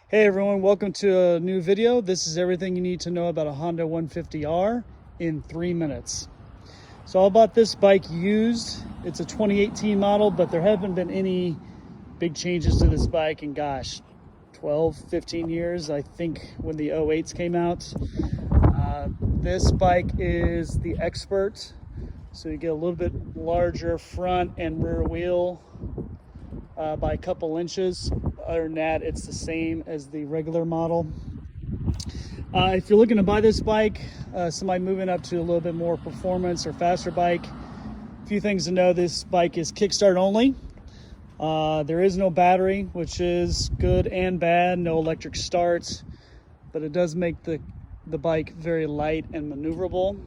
Hey everyone, welcome to a new video. This is everything you need to know about a Honda 150R in 3 minutes. So I bought this bike used. It's a 2018 model, but there haven't been any big changes to this bike in, gosh, 12, 15 years. I think when the 08s came out. This bike is the Expert. So you get a little bit larger front and rear wheel by a couple inches. Other than that, it's the same as the regular model. If you're looking to buy this bike, somebody moving up to a little bit more performance or faster bike, a few things to know: this bike is kickstart only. There is no battery, which is good and bad. No electric starts, but it does make the bike very light and maneuverable.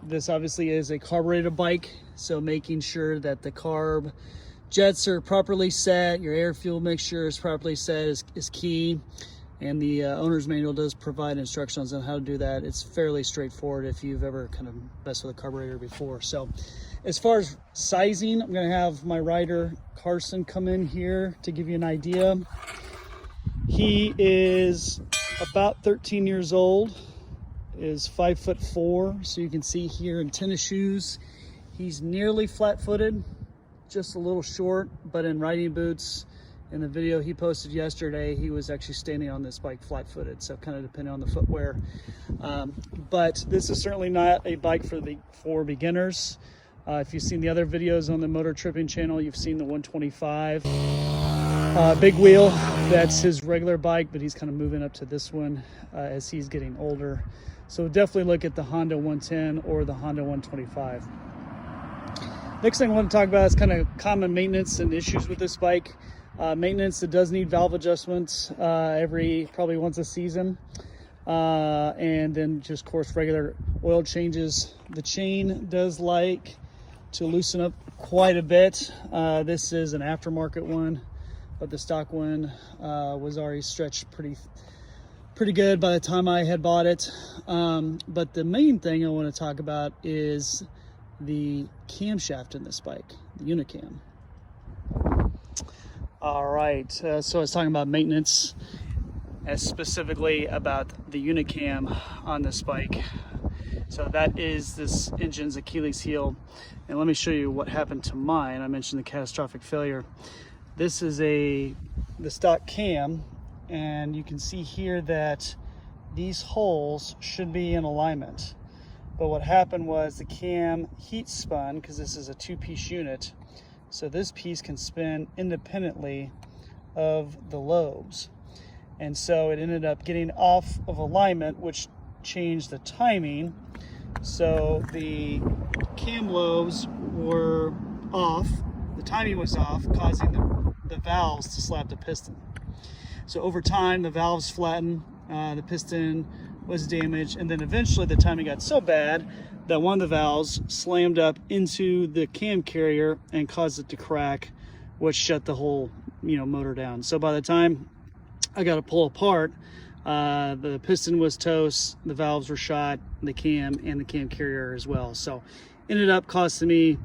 This obviously is a carbureted bike, so making sure that the carb jets are properly set, your air fuel mixture is properly set is key. And the owner's manual does provide instructions on how to do that. It's fairly straightforward if you've ever kind of messed with a carburetor before. So as far as sizing, I'm gonna have my rider Carson come in here to give you an idea. He is about 13 years old, is 5'4", so you can see here in tennis shoes. He's nearly flat-footed, just a little short, but in riding boots. In the video he posted yesterday, he was actually standing on this bike flat-footed, so kind of depending on the footwear. But this is certainly not a bike for beginners. If you've seen the other videos on the Motor Tripping channel, you've seen the 125 big wheel. That's his regular bike, but he's kind of moving up to this one as he's getting older. So definitely look at the Honda 110 or the Honda 125. Next thing I want to talk about is kind of common maintenance and issues with this bike. Maintenance, it does need valve adjustments probably once a season. And then just, of course, regular oil changes. The chain does like to loosen up quite a bit. This is an aftermarket one, but the stock one was already stretched pretty good by the time I had bought it. But the main thing I want to talk about is the camshaft in this bike, the Unicam. All right, so I was talking about maintenance, specifically about the Unicam on this bike. So that is this engine's Achilles heel. And let me show you what happened to mine. I mentioned the catastrophic failure. This is the stock cam, and you can see here that these holes should be in alignment. But what happened was the cam heat spun, because this is a two-piece unit. So this piece can spin independently of the lobes. And so it ended up getting off of alignment, which changed the timing. So the cam lobes were off, the timing was off, causing the valves to slap the piston. So over time, the valves flattened, the piston was damaged, and then eventually the timing got so bad that one of the valves slammed up into the cam carrier and caused it to crack, which shut the whole motor down. So by the time I got to pull apart, the piston was toast, the valves were shot, the cam and the cam carrier as well. So ended up costing me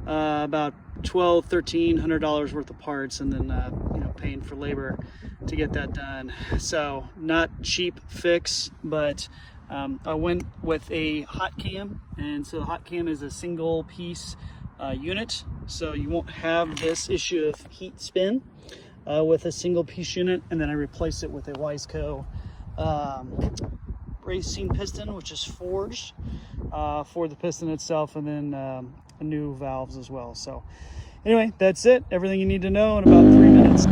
about $1,200–1,300 worth of parts, and then paying for labor to get that done. So not cheap fix, but I went with a hot cam, and so the hot cam is a single piece unit, so you won't have this issue of heat spin with a single piece unit. And then I replaced it with a Wiseco racing piston, which is forged for the piston itself, and then new valves as well. So anyway, that's it. Everything you need to know in about 3 minutes.